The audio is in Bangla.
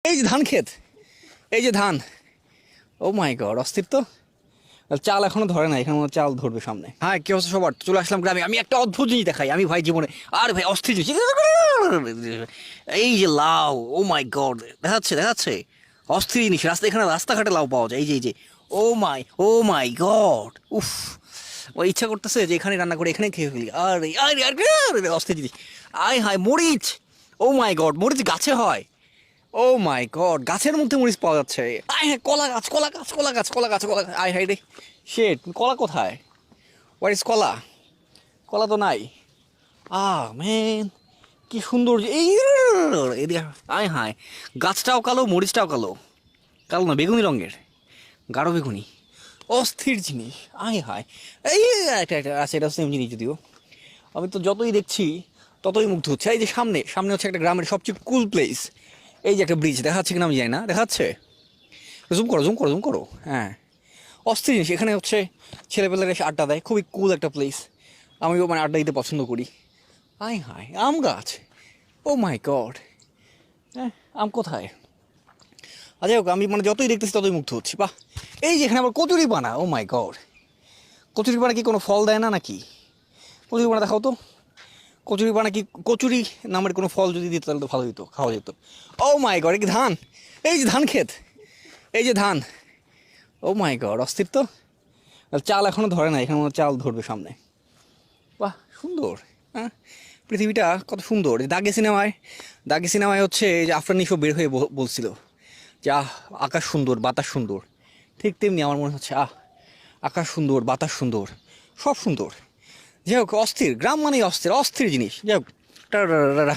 এই যে ধান ক্ষেত, এই যে ধান। ও মাই গড, অস্থির তো। চাল এখনো ধরে না, এখানে মনে হয় চাল ধরবে সামনে। হ্যাঁ, কি অবস্থা সবার? চলে আসলাম গ্রামে। আমি একটা অদ্ভুত জিনিস দেখাই, আমি ভাই জীবনে আর ভাই অস্থির জিনিস। এই যে লাউ, ও মাই গড, দেখাচ্ছে দেখাচ্ছে অস্থির জিনিস। এখানে রাস্তাঘাটে লাউ পাওয়া যায়। এই যে ও মাই গড, উফ। ও ইচ্ছা করতেছে যে এখানে রান্না করে এখানে খেয়ে ফেলি। আরে আরে আরে অস্থির জিনিস। আয় হায়, মরিচ। ও মাই গড, মরিচ গাছে হয়। ও মাই গড, গাছের মধ্যে মরিচ পাওয়া যাচ্ছে। আয় হ্যাঁ, কলা গাছ কলা গাছ কলা গাছ কলা গাছ কলা গাছ। আয় হায় রে, শেট, কলা কোথায়? হোয়ার ইজ কলা? কলা তো নাই। ম্যান, কি সুন্দর এই এদিকে। আয় হায়, গাছটাও কালো, মরিচটাও কালো। কালো না, বেগুনি রঙের, গাঢ় বেগুনি। অস্থির জিনিস। আয় হায়, এই আচ্ছা, এটা সেম জিনিস যদিও। আমি তো যতই দেখছি ততই মুগ্ধ হচ্ছে। এই যে সামনে সামনে হচ্ছে একটা গ্রামের সবচেয়ে কুল প্লেস। এই যে একটা ব্রিজ, দেখাচ্ছে কিনা আমি জানি না, দেখাচ্ছে। জুম করো জুম করো জুম করো, হ্যাঁ। অস্থির জিনিস। এখানে হচ্ছে ছেলেপেলেরা এসে আড্ডা দেয়, খুবই কুল একটা প্লেস। আমিও মানে আড্ডা দিতে পছন্দ করি। আয় হায়, আম গাছ। ও মাই গড, হ্যাঁ, আম কোথায়? আচ্ছা হোক, আমি মানে যতই দেখতেছি ততই মুগ্ধ হচ্ছি। বাহ, এই যে এখানে আবার কচুরি পানা। ও মাই গড, কচুরি পানা কি কোনো ফল দেয় না নাকি? কচুরি পানা দেখাও তো। কচুরি পানা কি, কচুরি নামের কোনো ফল যদি দিত তাহলে তো ভালো হতো, খাওয়া যেত। ও মাই গড, কি ধান! এই যে ধান ক্ষেত, এই যে ধান। ও মাই গড, অস্থির তো। চাল এখনো ধরে না, এখানে মনে হয় চাল ধরবে সামনে। বাহ, সুন্দর। হ্যাঁ, পৃথিবীটা কত সুন্দর। দাগে সিনেমায় হচ্ছে এই যে আফরান নিশো বের হয়ে বলছিল যে আকাশ সুন্দর, বাতাস সুন্দর। ঠিক তেমনি আমার মনে হচ্ছে আকাশ সুন্দর, বাতাস সুন্দর, সব সুন্দর। যাই হোক, অস্থির গ্রাম মানেই অস্থির, অস্থির জিনিস। যাই হোক, টাটা।